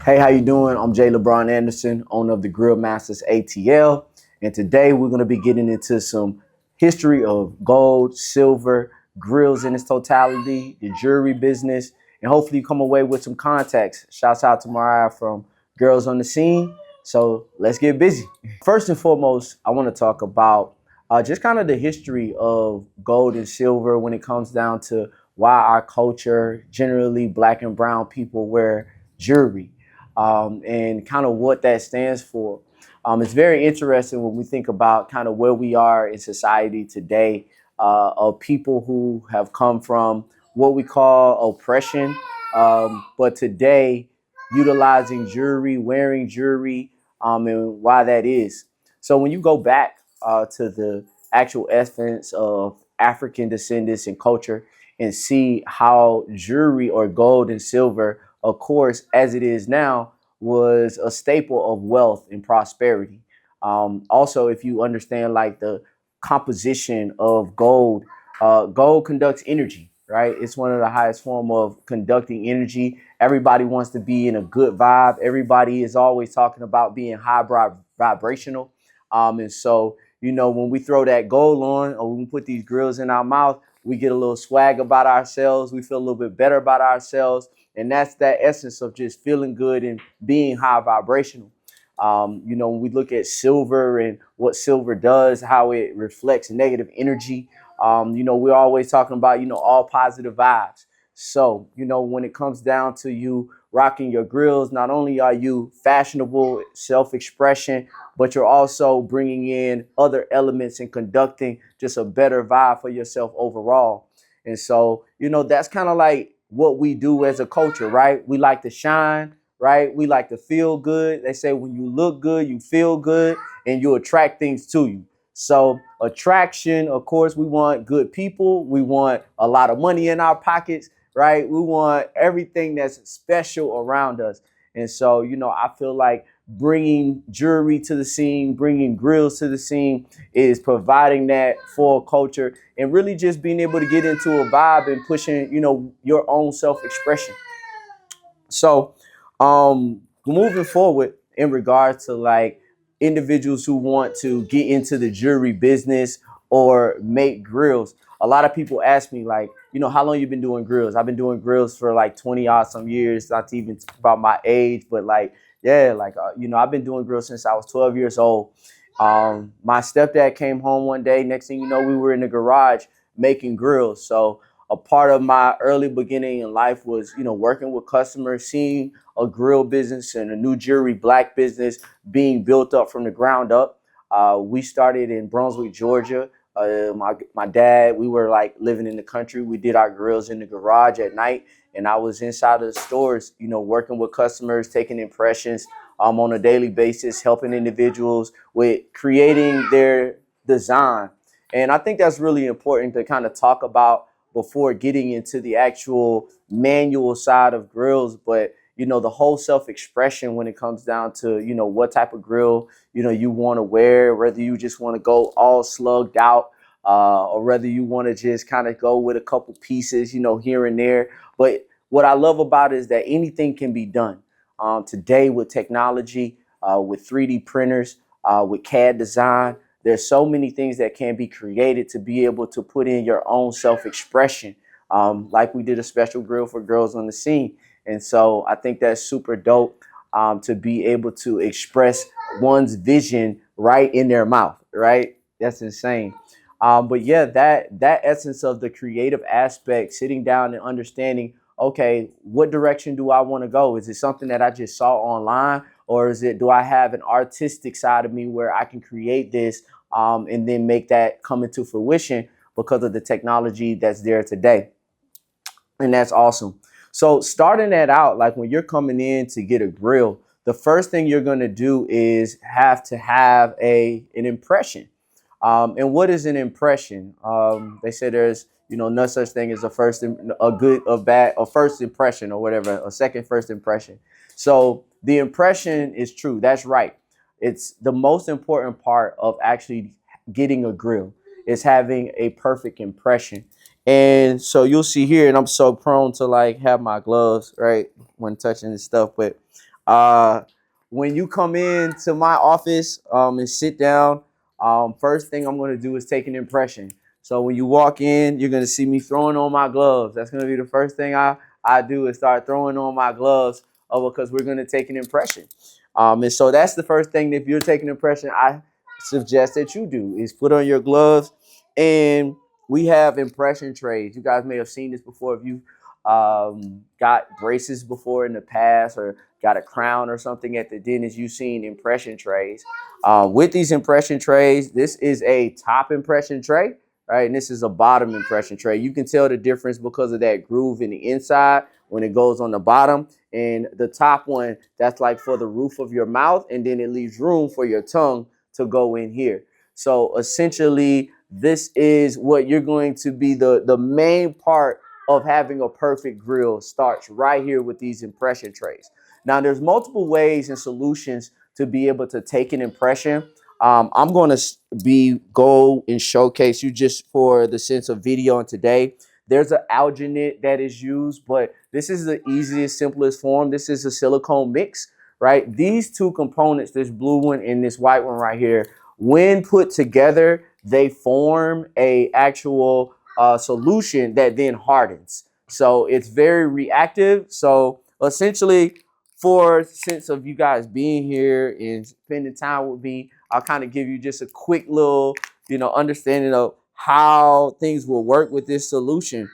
Hey, how you doing? I'm Jay LeBron Anderson, owner of the Grill Masters ATL, and today we're going to be getting into some history of gold, silver, grills in its totality, the jewelry business, and hopefully you come away with some context. Shouts out to Mariah from Girls on the Scene. So let's get busy. First and foremost, I want to talk about just kind of the history of gold and silver when it comes down to why our culture, generally black and brown people, wear jewelry, and kind of what that stands for. It's very interesting when we think about kind of where we are in society today, of people who have come from what we call oppression, but today utilizing jewelry, wearing jewelry, and why that is. So when you go back to the actual essence of African descendants and culture and see how jewelry or gold and silver, of course, as it is now, was a staple of wealth and prosperity. Also, if you understand like the composition of gold, gold conducts energy, right? It's one of the highest form of conducting energy. Everybody wants to be in a good vibe. Everybody is always talking about being vibrational. And so, when we throw that gold on or when we put these grills in our mouth, we get a little swag about ourselves. We feel a little bit better about ourselves. And that's that essence of just feeling good and being high vibrational. When we look at silver and what silver does, how it reflects negative energy, we're always talking about, all positive vibes. So, when it comes down to you rocking your grills, not only are you fashionable, self-expression, but you're also bringing in other elements and conducting just a better vibe for yourself overall. And so, that's kind of like what we do as a culture, right? We like to shine, right? We like to feel good. They say when you look good, you feel good and you attract things to you. So attraction, of course, we want good people. We want a lot of money in our pockets, right? We want everything that's special around us. And so, I feel like bringing jewelry to the scene, bringing grills to the scene is providing that for culture and really just being able to get into a vibe and pushing, your own self-expression. So, moving forward in regards to like individuals who want to get into the jewelry business or make grills, a lot of people ask me like, how long you been doing grills? I've been doing grills for like 20 odd some years, not to even talk about my age, but like, yeah, like, I've been doing grills since I was 12 years old. My stepdad came home one day. Next thing you know, we were in the garage making grills. So a part of my early beginning in life was, working with customers, seeing a grill business and a new jewelry black business being built up from the ground up. We started in Brunswick, Georgia. My dad, we were like living in the country. We did our grills in the garage at night, and I was inside of the stores, working with customers, taking impressions on a daily basis, helping individuals with creating their design. And I think that's really important to kind of talk about before getting into the actual manual side of grills. But, the whole self-expression when it comes down to, what type of grill, you want to wear, whether you just want to go all slugged out, or whether you want to just kind of go with a couple pieces, here and there. But what I love about it is that anything can be done today with technology, with 3D printers, with CAD design. There's so many things that can be created to be able to put in your own self-expression. Like we did a special grill for Girls on the Scene. And so I think that's super dope, to be able to express one's vision right in their mouth, right? That's insane. But yeah, that essence of the creative aspect, sitting down and understanding, okay, what direction do I want to go? Is it something that I just saw online? Or do I have an artistic side of me where I can create this, and then make that come into fruition because of the technology that's there today? And that's awesome. So starting that out, like when you're coming in to get a grill, the first thing you're going to do is have to have an impression. And what is an impression? They say there's, no such thing as a good, a bad, a first impression or whatever, a second first impression. So the impression is true. That's right. It's the most important part of actually getting a grill is having a perfect impression. And so you'll see here, and I'm so prone to like have my gloves right when touching this stuff, but When you come into my office and sit down, first thing I'm going to do is take an impression. So when you walk in, you're going to see me throwing on my gloves. That's going to be the first thing I do is start throwing on my gloves because we're going to take an impression. And so that's the first thing. If you're taking an impression, I suggest that you do is put on your gloves. And we have impression trays. You guys may have seen this before if you got braces before in the past or got a crown or something at the dentist. You've seen impression trays. With these impression trays, this is a top impression tray, right? And this is a bottom impression tray. You can tell the difference because of that groove in the inside when it goes on the bottom. And the top one, that's like for the roof of your mouth, and then it leaves room for your tongue to go in here. So essentially, this is what you're going to be the main part of having a perfect grill starts right here with these impression trays. Now, there's multiple ways and solutions to be able to take an impression. I'm going to go and showcase you just for the sense of video. And today, there's an alginate that is used, but this is the easiest, simplest form. This is a silicone mix, right? These two components, this blue one and this white one right here, when put together, they form a actual solution that then hardens. So it's very reactive. So essentially, for sense of you guys being here and spending time with me, I'll kind of give you just a quick little, understanding of how things will work with this solution.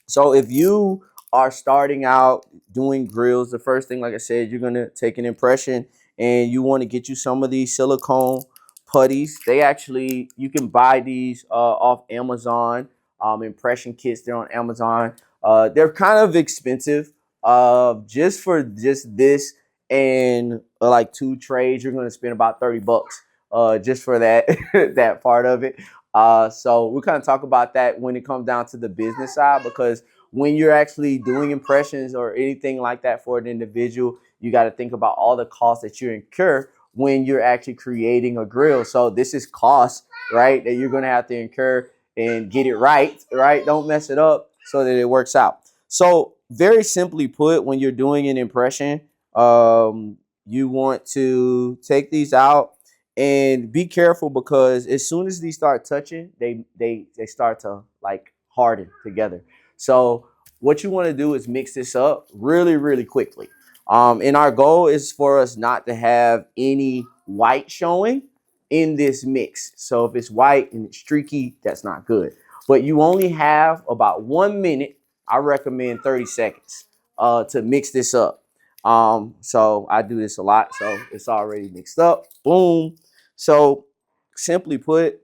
So if you are starting out doing grills, the first thing, like I said, you're going to take an impression and you want to get you some of these silicone putties. You can buy these off Amazon, impression kits. They're on Amazon. They're kind of expensive. Just for just this and like 2 trays, you're going to spend about $30 just for that, that part of it. So we kind of talk about that when it comes down to the business side, because when you're actually doing impressions or anything like that for an individual, you got to think about all the costs that you incur when you're actually creating a grill. So this is cost, right, that you're going to have to incur and get it right? Don't mess it up so that it works out. So very simply put, when you're doing an impression, you want to take these out and be careful, because as soon as these start touching, they start to like harden together. So what you want to do is mix this up really, really quickly. And our goal is for us not to have any white showing in this mix. So if it's white and it's streaky, that's not good. But you only have about 1 minute. I recommend 30 seconds to mix this up. So I do this a lot. So it's already mixed up. Boom. So simply put,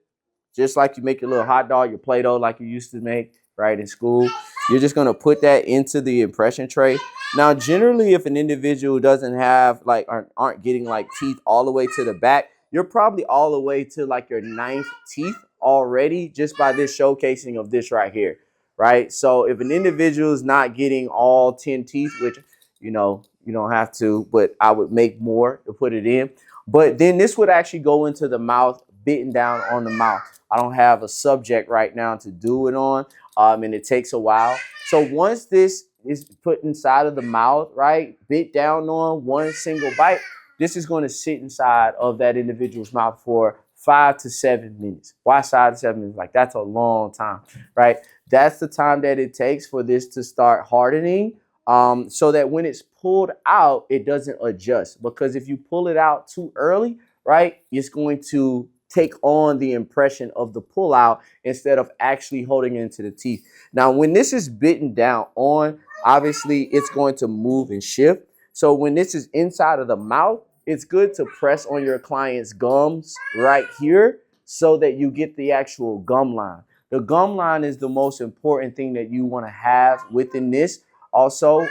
just like you make your little hot dog, your Play-Doh like you used to make, right, in school, you're just going to put that into the impression tray. Now, generally, if an individual doesn't have aren't getting like teeth all the way to the back, you're probably all the way to like your 9th teeth already just by this showcasing of this right here, right? So if an individual is not getting all 10 teeth, which, you don't have to, but I would make more to put it in. But then this would actually go into the mouth, bitten down on the mouth. I don't have a subject right now to do it on, and it takes a while. So once this is put inside of the mouth, right, bit down on one single bite, this is going to sit inside of that individual's mouth for 5 to 7 minutes. Why 5 to 7 minutes? Like, that's a long time, right? That's the time that it takes for this to start hardening, so that when it's pulled out, it doesn't adjust. Because if you pull it out too early, right, it's going to take on the impression of the pull out instead of actually holding it into the teeth. Now, when this is bitten down on, obviously it's going to move and shift. So when this is inside of the mouth, it's good to press on your client's gums right here so that you get the actual gum line. The gum line is the most important thing that you want to have within this. Also,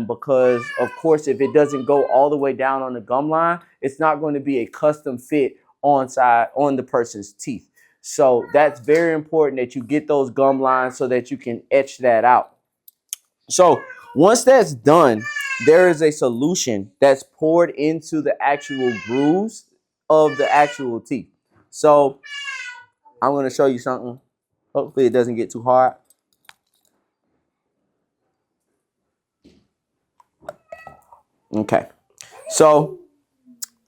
because of course, if it doesn't go all the way down on the gum line, it's not going to be a custom fit on the person's teeth. So that's very important that you get those gum lines so that you can etch that out. So once that's done, there is a solution that's poured into the actual grooves of the actual teeth. So I'm going to show you something. Hopefully it doesn't get too hard. Okay. So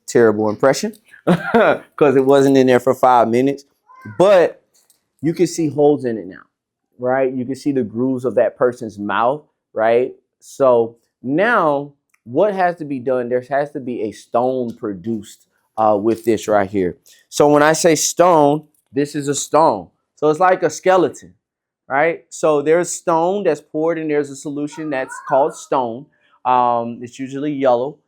terrible impression because it wasn't in there for 5 minutes, but you can see holes in it now, right? You can see the grooves of that person's mouth, right? So now what has to be done? There has to be a stone produced with this right here. So when I say stone, this is a stone. So it's like a skeleton, right? So there's stone that's poured and there's a solution that's called stone. It's usually yellow,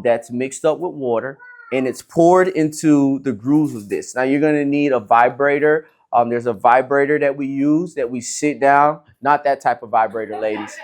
that's mixed up with water and it's poured into the grooves of this. Now you're gonna need a vibrator. There's a vibrator that we use that we sit down, not that type of vibrator, ladies.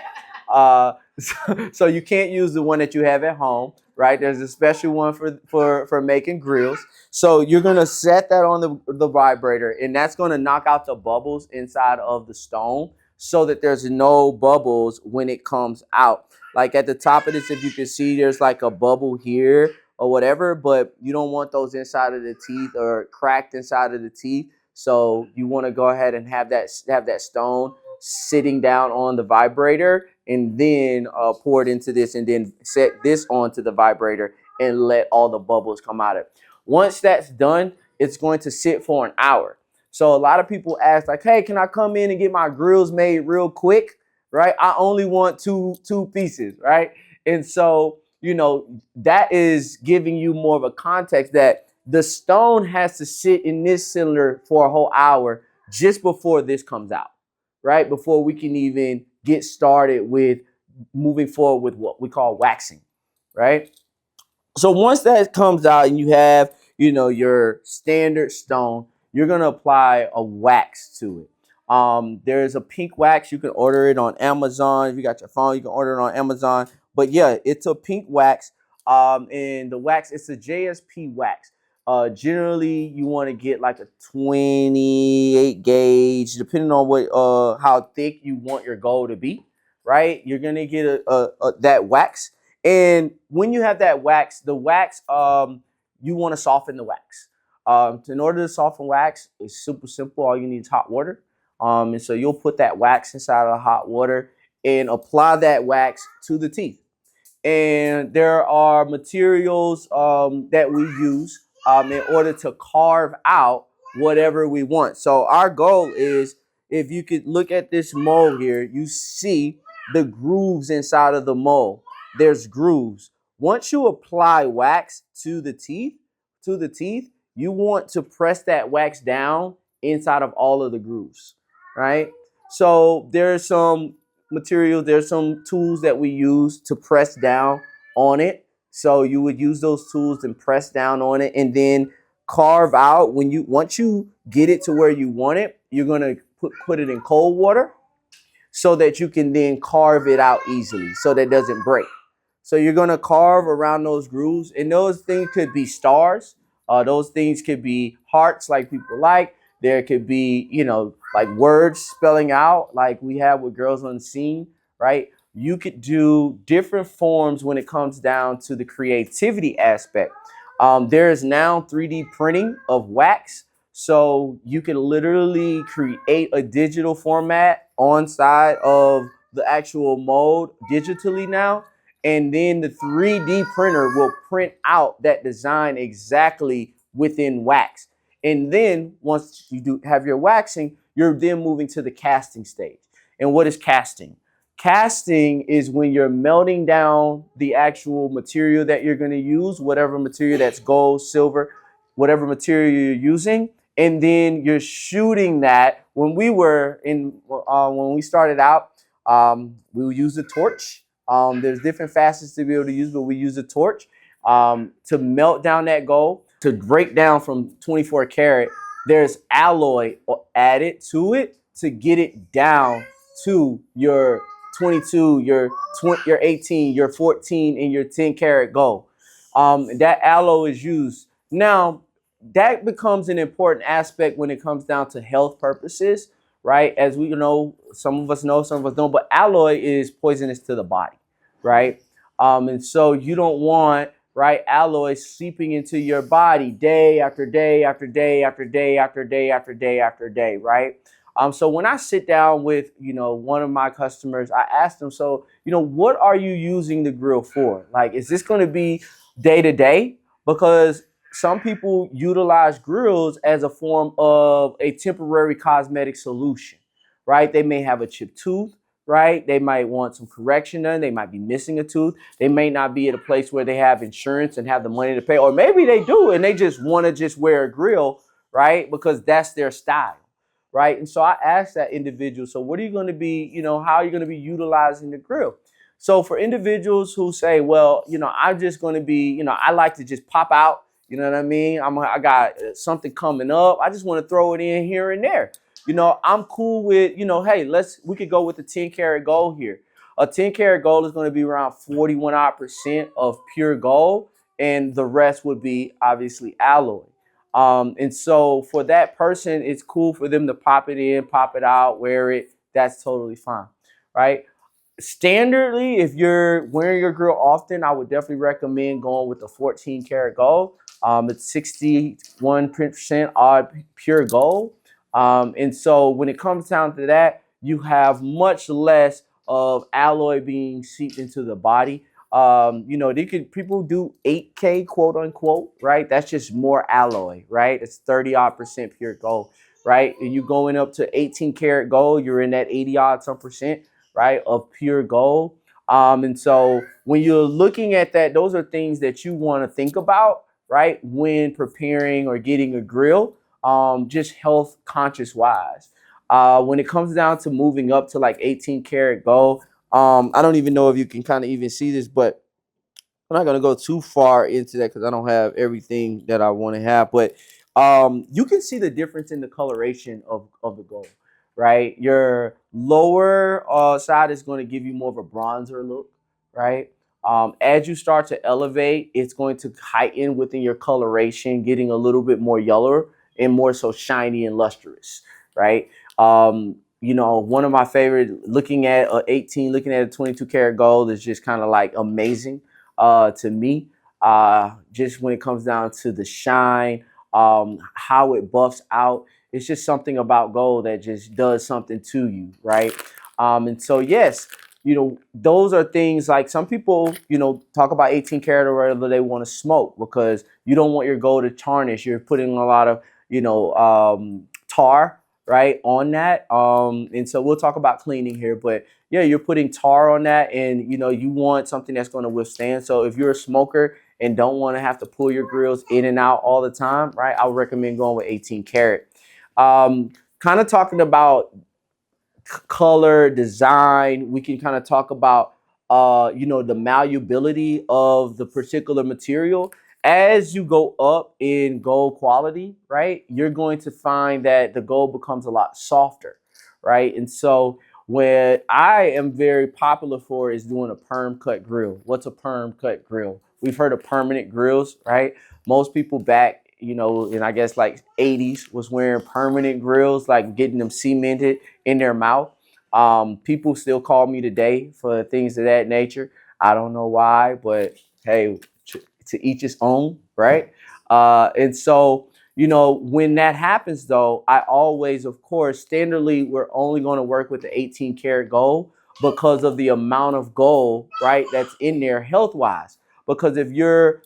So you can't use the one that you have at home, right? There's a special one for making grills. So you're gonna set that on the vibrator, and that's gonna knock out the bubbles inside of the stone so that there's no bubbles when it comes out. Like at the top of this, if you can see, there's like a bubble here or whatever, but you don't want those inside of the teeth or cracked inside of the teeth. So you want to go ahead and have that stone sitting down on the vibrator and then pour it into this and then set this onto the vibrator and let all the bubbles come out of it. Once that's done, it's going to sit for an hour. So a lot of people ask like, hey, can I come in and get my grills made real quick? Right? I only want two pieces, right? And so, you know, that is giving you more of a context that the stone has to sit in this cylinder for a whole hour just before this comes out, right? Before we can even get started with moving forward with what we call waxing, right? So once that comes out and you have, you know, your standard stone, you're going to apply a wax to it. There's a pink wax. You can order it on Amazon. If you got your phone, you can order it on Amazon. But yeah, it's a pink wax. And the wax, it's a JSP wax. Generally, you want to get like a 28 gauge, depending on what how thick you want your gold to be, right? You're going to get that wax. And when you have that wax, the wax, you want to soften the wax. In order to soften wax, it's super simple. All you need is hot water. And so you'll put that wax inside of the hot water and apply that wax to the teeth. And there are materials that we use in order to carve out whatever we want. So our goal is, if you could look at this mold here, you see the grooves inside of the mold. There's grooves. Once you apply wax to the teeth, you want to press that wax down inside of all of the grooves, right? So there's some materials, there's some tools that we use to press down on it. So you would use those tools and press down on it and then carve out. Once you get it to where you want it, you're gonna put it in cold water so that you can then carve it out easily so that it doesn't break. So you're gonna carve around those grooves, and those things could be stars. Those things could be hearts, like people like. There could be, you know, like words spelling out, like we have with Girls on Scene, right? You could do different forms when it comes down to the creativity aspect. There is now 3D printing of wax. So you can literally create a digital format on side of the actual mold digitally now. And then the 3D printer will print out that design exactly within wax. And then once you do have your waxing, you're then moving to the casting stage. And what is casting? Casting is when you're melting down the actual material that you're going to use, whatever material that's gold, silver, whatever material you're using. And then you're shooting that. When we started out, we would use a torch. There's different facets to be able to use, but we use a torch to melt down that gold. To break down from 24 karat, there's alloy added to it to get it down to your 22, your 18, your 14, and your 10 karat gold. That alloy is used. Now, that becomes an important aspect when it comes down to health purposes, right? As we know, some of us know, some of us don't, but alloy is poisonous to the body, right? And so you don't want, right, alloy seeping into your body day after day after day after day after day after day after day, right? So when I sit down with, you know, one of my customers, I ask them, so, you know, what are you using the grill for? Like, is this going to be day to day, because some people utilize grills as a form of a temporary cosmetic solution, right? They may have a chipped tooth, right? They might want some correction done. They might be missing a tooth. They may not be at a place where they have insurance and have the money to pay, or maybe they do and they just want to just wear a grill, right? Because that's their style, right? And so I asked that individual, so what are you going to be, how are you going to be utilizing the grill? So for individuals who say, well, I'm just going to be, I like to just pop out, you know what I mean? I got something coming up. I just want to throw it in here and there. I'm cool with, hey, we could go with the 10 karat gold here. A 10 karat gold is going to be around 41% of pure gold, and the rest would be obviously alloy. And so for that person, it's cool for them to pop it in, pop it out, wear it. That's totally fine, right? Standardly, if you're wearing your grill often, I would definitely recommend going with the 14 karat gold. It's 61% odd pure gold. And so when it comes down to that, you have much less of alloy being seeped into the body. People do 8K quote unquote, right? That's just more alloy, right? It's 30 odd percent pure gold, right? And you going up to 18 karat gold, you're in that 80 odd some percent, right, of pure gold. And so when you're looking at that, those are things that you want to think about, right, when preparing or getting a grill, just health conscious wise. When it comes down to moving up to like 18 karat gold, I don't even know if you can kind of even see this, but I'm not going to go too far into that because I don't have everything that I want to have. But you can see the difference in the coloration of the gold, right? Your lower side is going to give you more of a bronzer look, right? As you start to elevate, it's going to heighten within your coloration, getting a little bit more yellower and more so shiny and lustrous, right? One of my favorite, looking at a 18, looking at a 22 karat gold is just kind of like amazing to me. Just when it comes down to the shine, how it buffs out, it's just something about gold that just does something to you, right? And so yes, those are things like some people, talk about 18 karat or whatever they want to smoke because you don't want your gold to tarnish. You're putting a lot of, tar, right, on that. And so we'll talk about cleaning here, but yeah, you're putting tar on that, and you want something that's going to withstand. So if you're a smoker and don't want to have to pull your grills in and out all the time, right, I would recommend going with 18 karat. Kind of talking about color design, we can kind of talk about the malleability of the particular material. As you go up in gold quality, right, you're going to find that the gold becomes a lot softer, right? And so what I am very popular for is doing a perm cut grill. What's a perm cut grill? We've heard of permanent grills, right? Most people back, and I guess like 80s was wearing permanent grills, like getting them cemented in their mouth. People still call me today for things of that nature. I don't know why, but hey, to each his own, right? And so, when that happens, though, I always, of course, standardly, we're only going to work with the 18 karat gold because of the amount of gold, right, that's in there health wise. Because if you're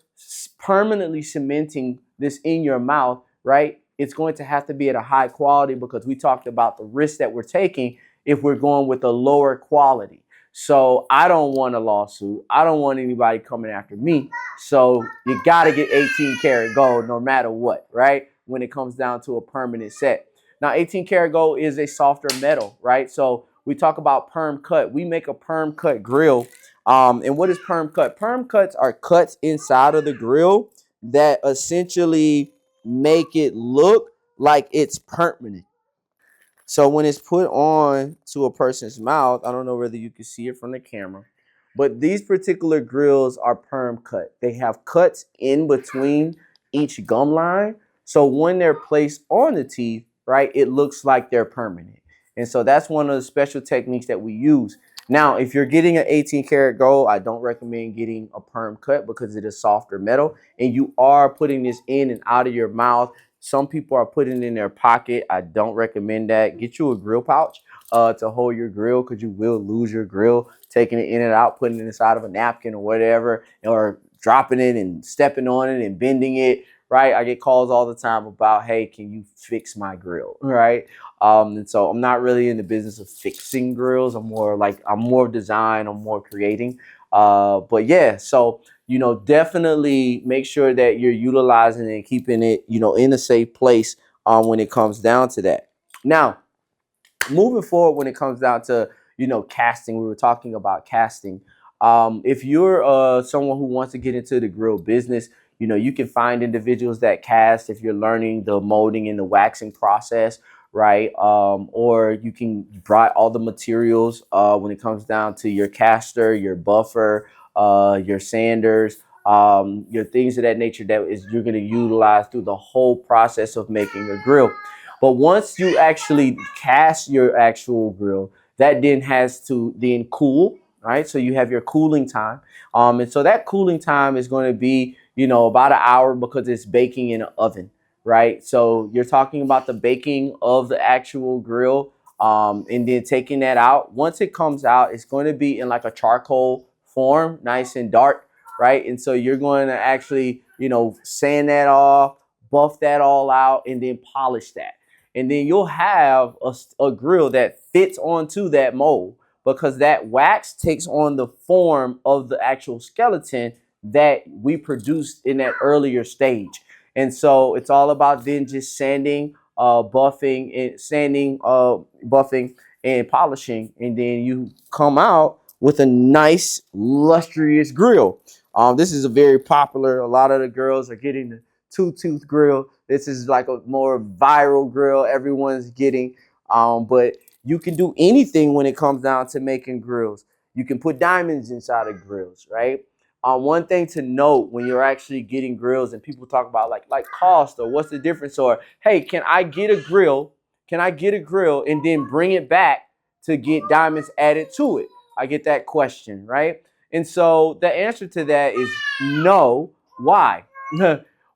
permanently cementing this in your mouth, right, it's going to have to be at a high quality because we talked about the risk that we're taking if we're going with a lower quality. So I don't want a lawsuit. I don't want anybody coming after me. So you got to get 18 karat gold no matter what, right? When it comes down to a permanent set. Now, 18 karat gold is a softer metal, right? So we talk about perm cut. We make a perm cut grill. And what is perm cut? Perm cuts are cuts inside of the grill that essentially make it look like it's permanent. So when it's put on to a person's mouth, I don't know whether you can see it from the camera, but these particular grills are perm cut. They have cuts in between each gum line. So when they're placed on the teeth, right, it looks like they're permanent. And so that's one of the special techniques that we use. Now, if you're getting an 18 karat gold, I don't recommend getting a perm cut because it is softer metal and you are putting this in and out of your mouth. Some people are putting it in their pocket. I don't recommend that. Get you a grill pouch to hold your grill because you will lose your grill taking it in and out, putting it inside of a napkin or whatever, or dropping it and stepping on it and bending it, right? I get calls all the time about, hey, can you fix my grill, right? And so I'm not really in the business of fixing grills. I'm more design, I'm more creating. But yeah, so definitely make sure that you're utilizing and keeping it, in a safe place when it comes down to that. Now, moving forward, when it comes down to casting, we were talking about casting. If you're someone who wants to get into the grill business, you can find individuals that cast if you're learning the molding and the waxing process, right? Or you can buy all the materials when it comes down to your caster, your buffer, your sanders, your things of that nature that is you're going to utilize through the whole process of making a grill. But once you actually cast your actual grill, that then has to then cool, right? So you have your cooling time. And so that cooling time is going to be, about an hour because it's baking in an oven, right? So you're talking about the baking of the actual grill and then taking that out. Once it comes out, it's going to be in like a charcoal form, nice and dark, right? And so you're going to actually, sand that off, buff that all out, and then polish that. And then you'll have a grill that fits onto that mold because that wax takes on the form of the actual skeleton that we produced in that earlier stage. And so it's all about then just sanding, buffing, and polishing. And then you come out with a nice, lustrous grill. This is a very popular. A lot of the girls are getting the two-tooth grill. This is like a more viral grill everyone's getting. But you can do anything when it comes down to making grills. You can put diamonds inside of grills, right? One thing to note when you're actually getting grills and people talk about like cost or what's the difference, or hey, can I get a grill? Can I get a grill and then bring it back to get diamonds added to it? I get that question, right? And so the answer to that is no. Why?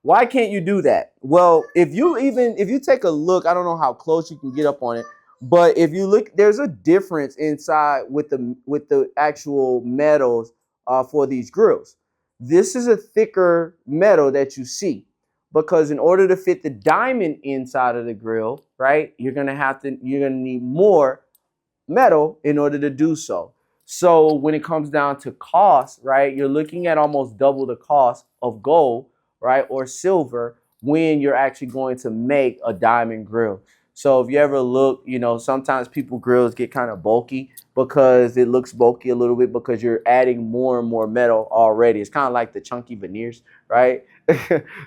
Why can't you do that? Well, if you take a look, I don't know how close you can get up on it, but if you look, there's a difference inside with the actual metals for these grills. This is a thicker metal that you see because in order to fit the diamond inside of the grill, right, you're gonna need more metal in order to do so. So when it comes down to cost, right, you're looking at almost double the cost of gold, right, or silver when you're actually going to make a diamond grill. So if you ever look, sometimes people grills get kind of bulky because it looks bulky a little bit because you're adding more and more metal already. It's kind of like the chunky veneers, right?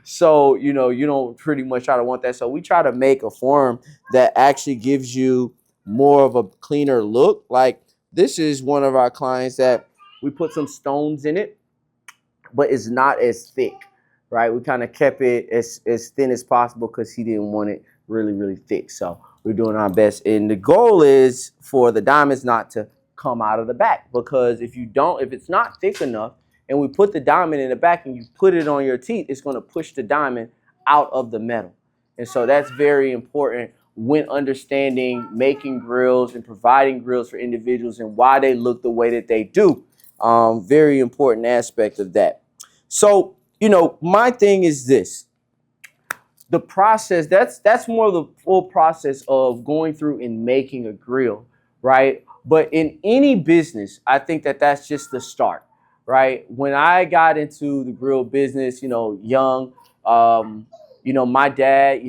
So, you don't pretty much try to want that. So we try to make a form that actually gives you more of a cleaner look. Like this is one of our clients that we put some stones in it, but it's not as thick, right? We kind of kept it as thin as possible because he didn't want it really, really thick. So we're doing our best. And the goal is for the diamonds not to come out of the back because if it's not thick enough and we put the diamond in the back and you put it on your teeth, it's going to push the diamond out of the metal. And so that's very important when understanding making grills and providing grills for individuals and why they look the way that they do. Very important aspect of that. So, my thing is this. The process, that's more of the full process of going through and making a grill, right? But in any business, I think that's just the start, right? When I got into the grill business, young, my dad,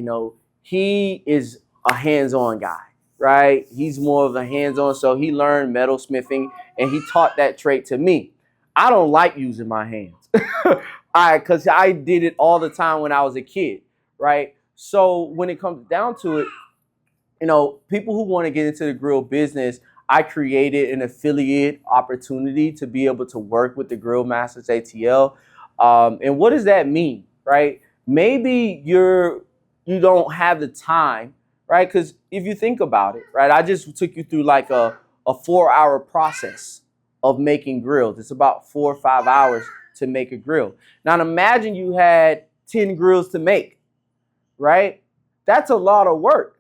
he is a hands-on guy, right? He's more of a hands-on, so he learned metal smithing and he taught that trait to me. I don't like using my hands. Because I did it all the time when I was a kid, right? So when it comes down to it, people who want to get into the grill business, I created an affiliate opportunity to be able to work with the Grill Masters ATL. And what does that mean, right? Maybe you don't have the time, right? Because if you think about it, right, I just took you through like a 4-hour process of making grills. It's about 4 or 5 hours to make a grill. Now imagine you had 10 grills to make, right? That's a lot of work.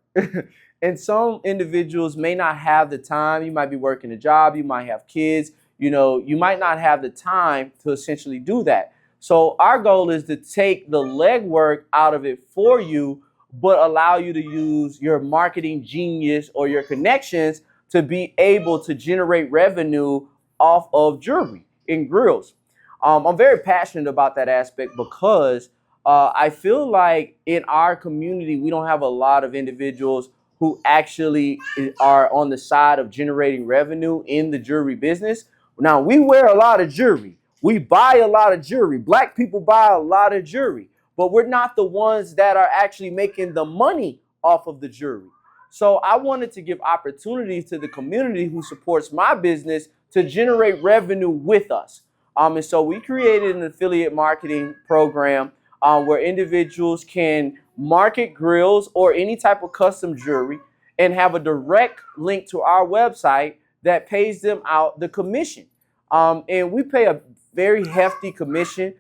And some individuals may not have the time. You might be working a job, you might have kids, you might not have the time to essentially do that. So our goal is to take the legwork out of it for you, but allow you to use your marketing genius or your connections to be able to generate revenue off of jewelry in grills. I'm very passionate about that aspect because I feel like in our community, we don't have a lot of individuals who actually are on the side of generating revenue in the jewelry business. Now, we wear a lot of jewelry. We buy a lot of jewelry. Black people buy a lot of jewelry, but we're not the ones that are actually making the money off of the jewelry. So I wanted to give opportunities to the community who supports my business to generate revenue with us. And so we created an affiliate marketing program where individuals can market grills or any type of custom jewelry and have a direct link to our website that pays them out the commission. And we pay a very hefty commission.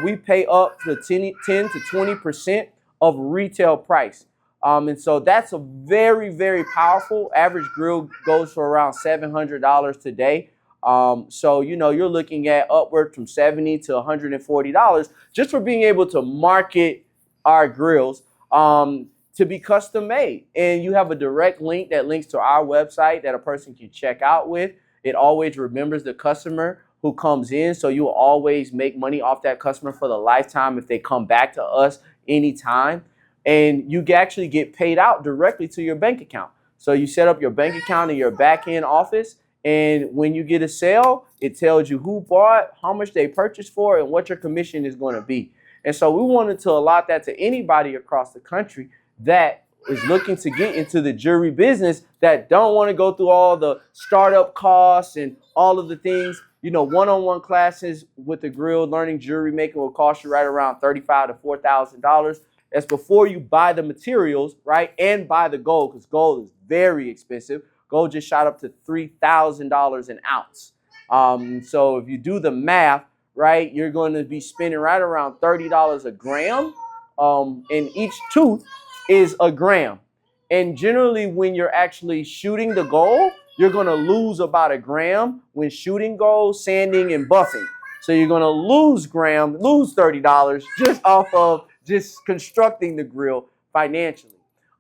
We pay up to 10 to 20% of retail price. And so that's a very, very powerful. Average grill goes for around $700 today. So, you know, you're looking at upward from $70 to $140 just for being able to market our grills to be custom made. And you have a direct link that links to our website that a person can check out with. It always remembers the customer who comes in. So you will always make money off that customer for the lifetime if they come back to us anytime. And you actually get paid out directly to your bank account. So you set up your bank account in your back end office. And when you get a sale, it tells you who bought, how much they purchased for, and what your commission is going to be. And so we wanted to allot that to anybody across the country that is looking to get into the jewelry business, that don't want to go through all the startup costs and all of the things. You know, one-on-one classes with the grill, learning jewelry making will cost you right around $3,500 to $4,000. That's before you buy the materials, right, and buy the gold, because gold is very expensive. Gold just shot up to $3,000 an ounce. So if you do the math, right, you're going to be spending right around $30 a gram. And each tooth is a gram. And generally, when you're actually shooting the gold, you're going to lose about a gram when shooting gold, sanding, and buffing. So you're going to lose $30 just off of just constructing the grill financially.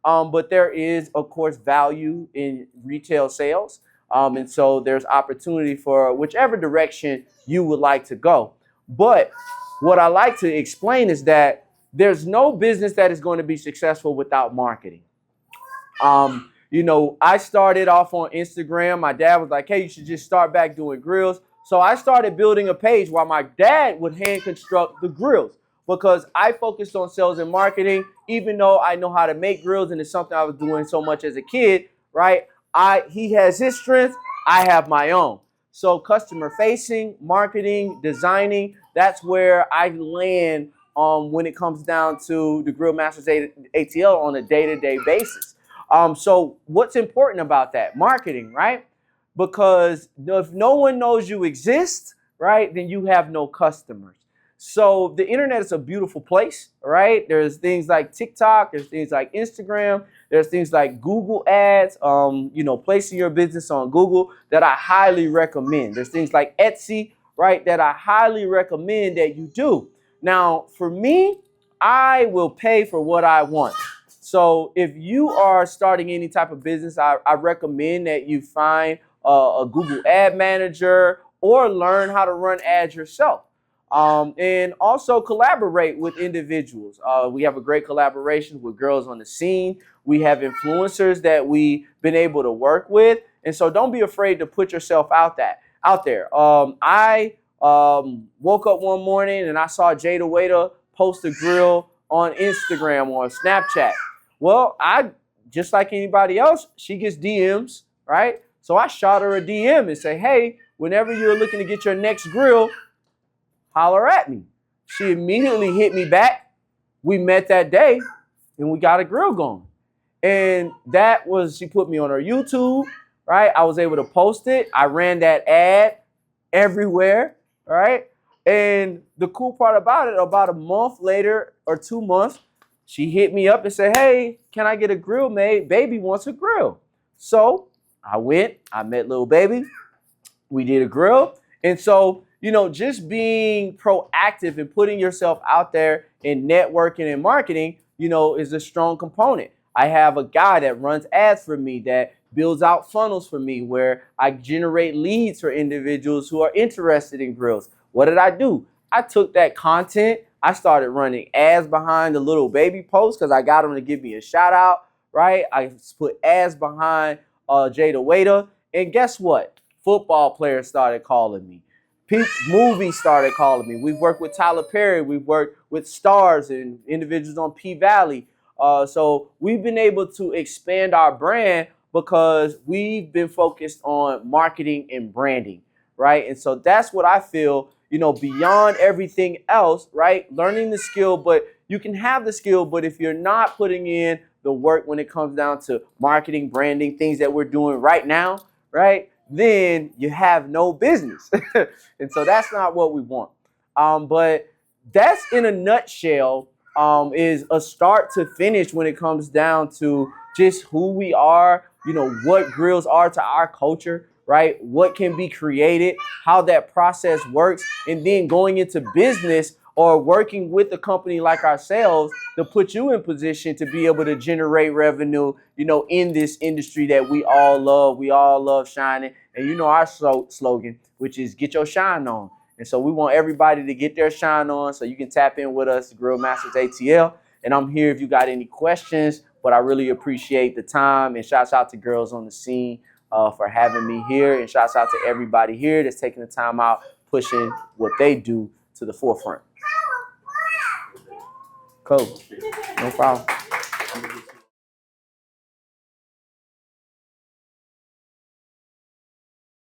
But there is, of course, value in retail sales. And so there's opportunity for whichever direction you would like to go. But what I like to explain is that there's no business that is going to be successful without marketing. You know, I started off on Instagram. My dad was like, hey, you should just start back doing grills. So I started building a page while my dad would hand construct the grills, because I focused on sales and marketing, even though I know how to make grills and it's something I was doing so much as a kid, right? He has his strengths, I have my own. So customer facing, marketing, designing, that's where I land when it comes down to the Grill Masters ATL on a day-to-day basis. So what's important about that? Marketing, right? Because if no one knows you exist, right, then you have no customers. So the internet is a beautiful place, right? There's things like TikTok, there's things like Instagram, there's things like Google ads, you know, placing your business on Google that I highly recommend. There's things like Etsy, right, that I highly recommend that you do. Now, for me, I will pay for what I want. So if you are starting any type of business, I recommend that you find a Google ad manager or learn how to run ads yourself. And also collaborate with individuals. We have a great collaboration with Grillz on theScene. We have influencers that we've been able to work with. And so don't be afraid to put yourself out there. I woke up one morning and I saw Jada Waiter post a grill on Instagram or Snapchat. Well, just like anybody else, she gets DMs, right? So I shot her a DM and say, hey, whenever you're looking to get your next grill, holler at me. She immediately hit me back. We met that day and we got a grill going. And she put me on her YouTube, right? I was able to post it. I ran that ad everywhere, right? And the cool part about it, about a month later or 2 months, she hit me up and said, hey, can I get a grill made? Baby wants a grill. So I went, I met little baby. We did a grill. And so, just being proactive and putting yourself out there in networking and marketing, is a strong component. I have a guy that runs ads for me, that builds out funnels for me, where I generate leads for individuals who are interested in grills. What did I do? I took that content, I started running ads behind the little baby posts because I got them to give me a shout out, right? I put ads behind Jada Waiter, and guess what? Football players started calling me. Movies started calling me. We've worked with Tyler Perry. We've worked with stars and individuals on P-Valley. So we've been able to expand our brand because we've been focused on marketing and branding, right? And so that's what I feel, beyond everything else, right? Learning the skill, but you can have the skill, but if you're not putting in the work when it comes down to marketing, branding, things that we're doing right now, right? Then you have no business. And so that's not what we want. But that's, in a nutshell, is a start to finish when it comes down to just who we are, what grills are to our culture, right? What can be created, how that process works, and then going into business or working with a company like ourselves to put you in position to be able to generate revenue, in this industry that we all love shining. And our slogan, which is get your shine on. And so we want everybody to get their shine on, so you can tap in with us, Grill Masters ATL. And I'm here if you got any questions, but I really appreciate the time, and shouts out to Girls on the Scene for having me here, and shouts out to everybody here that's taking the time out, pushing what they do to the forefront. Cool. No problem.